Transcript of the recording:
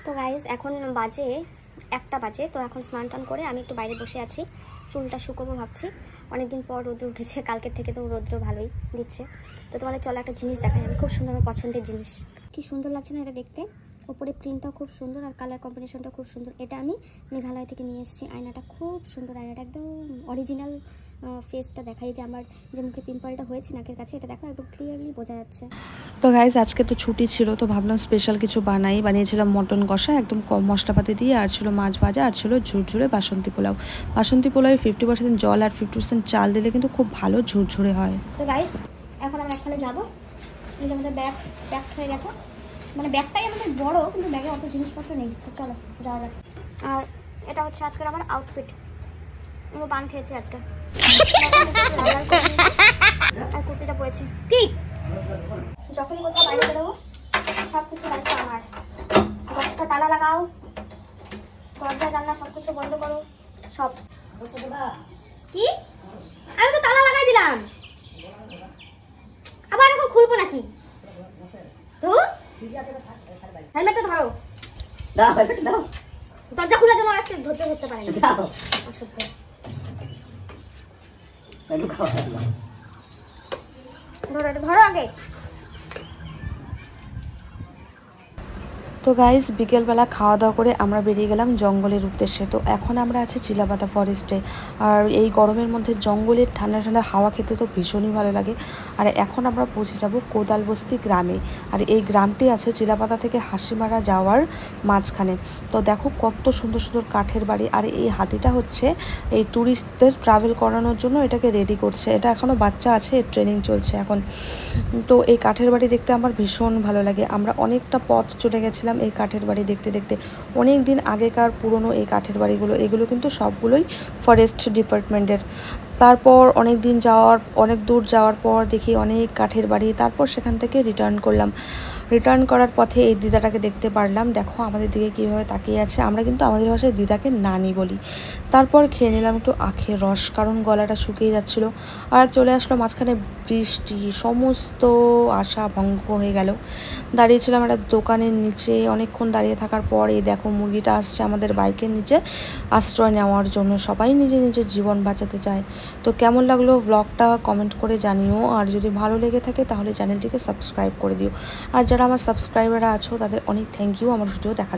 তো গাইজ এখন বাজে 1টা বাজে। তো এখন স্নান টান করে আমি একটু বাইরে বসে আছি, চুলটা শুকোবো ভাবছি। অনেকদিন পর রোদ্র উঠেছে, কালকের থেকে তো রোদ্র ভালোই দিচ্ছে। তো তোমাদের চলো একটা জিনিস দেখাই, আমি খুব সুন্দর, আমার পছন্দের জিনিস। কি সুন্দর লাগছে না এটা দেখতে? ওপরে প্রিন্টটাও খুব সুন্দর আর কালার কম্বিনেশনটা খুব সুন্দর। এটা আমি মেঘালয় থেকে নিয়ে এসেছি। আয়নাটা খুব সুন্দর, আয়নাটা একদম অরিজিনাল ফেসটা দেখাই, যে আমার যে মুখে পিম্পলটা হয়েছে নাকের কাছে, এটা দেখো একদম ক্লিয়ারলি বোঝা যাচ্ছে। তো গাইজ আজকে তো ছুটি ছিল, তো ভাবলাম স্পেশাল কিছু বানিয়েছিলাম মটন কষা একদম কম মশলাপাতি দিয়ে, আর ছিল মাছ ভাজা, আর ছিল ঝুরঝুরে বাসন্তী পোলাও। বাসন্তী পোলাও 50% জল আর 50% চাল দিলে কিন্তু খুব ভালো ঝুরঝুরে হয়। তো গাইজ এখন আমরা একখানে যাবো, এই যে আমাদের ব্যাগ হয়ে গেছে, মানে ব্যাগটাই আমাদের বড় কিন্তু ব্যাগে অত জিনিসপত্র নেই। তো চলো যাওয়া যাক। আর এটা হচ্ছে আজকের আমার আউটফিট, আমি পান খেয়েছি আজকে, আর কুর্তিটা পরেছি। কি যখনই কোথাও বাইরে বেরোবো সব কিছু দায়িত্ব আমার। দরজাটা তালা লাগাও, দরজা জানলা সব কিছু বন্ধ করো, সব। কি আমি তো তালা লাগাই দিলাম, আবার এখন খুলবো নাকি? হেলমেটটা ধরো, দরজা খোলার জন্য আজকে ধরতে পারে না। ধরো আগে। তো গাইজ বিকেলবেলা খাওয়া দাওয়া করে আমরা বেরিয়ে গেলাম জঙ্গলের উদ্দেশ্যে। তো এখন আমরা আছি চিলাপাতা ফরেস্টে, আর এই গরমের মধ্যে জঙ্গলের ঠান্ডা ঠান্ডা হাওয়া খেতে তো ভীষণই ভালো লাগে। আর এখন আমরা পৌঁছে যাব কোদালবস্তি গ্রামে, আর এই গ্রামটি আছে চিলাপাতা থেকে হাসিমারা যাওয়ার মাঝখানে। তো দেখো কত সুন্দর সুন্দর কাঠের বাড়ি, আর এই হাতিটা হচ্ছে এই ট্যুরিস্টদের ট্রাভেল করানোর জন্য এটাকে রেডি করছে। এটা এখনও বাচ্চা আছে, ট্রেনিং চলছে এখন। তো এই কাঠের বাড়ি দেখতে আমার ভীষণ ভালো লাগে। আমরা অনেকটা পথ চলে গেছিলাম এই কাঠের বাড়ি দেখতে দেখতে। অনেক দিন আগেকার পুরনো এই কাঠের বাড়িগুলো, এগুলো কিন্তু সবগুলোই ফরেস্ট ডিপার্টমেন্টের। তারপর অনেক দূর যাওয়ার পর দেখি অনেক কাঠের বাড়ি, তারপর সেখান থেকে রিটার্ন করার পথে এই দিদাটাকে দেখতে পারলাম। দেখো আমাদের দিকে কীভাবে তাকিয়ে আছে। আমরা কিন্তু আমাদের ভাষায় দিদাকে নানি বলি। তারপর খেয়ে নিলাম একটু আখের রস, কারণ গলাটা শুকিয়ে যাচ্ছিলো। আর চলে আসলো মাঝখানে বৃষ্টি, সমস্ত আশা ভঙ্গ হয়ে গেল। দাঁড়িয়েছিলাম একটা দোকানের নিচে, অনেকক্ষণ দাঁড়িয়ে থাকার পর এই দেখো মুরগিটা আসছে আমাদের বাইকের নিচে আশ্রয় নেওয়ার জন্য। সবাই নিজের জীবন বাঁচাতে চায়। তো কেমন লাগলো ব্লগটা কমেন্ট করে জানিও, আর যদি ভালো লেগে থাকে তাহলে চ্যানেলটিকে সাবস্ক্রাইব করে দিও। আর যারা আমার সাবস্ক্রাইবাররা আছো তাদের অনেক থ্যাংক ইউ আমার ভিডিও দেখা।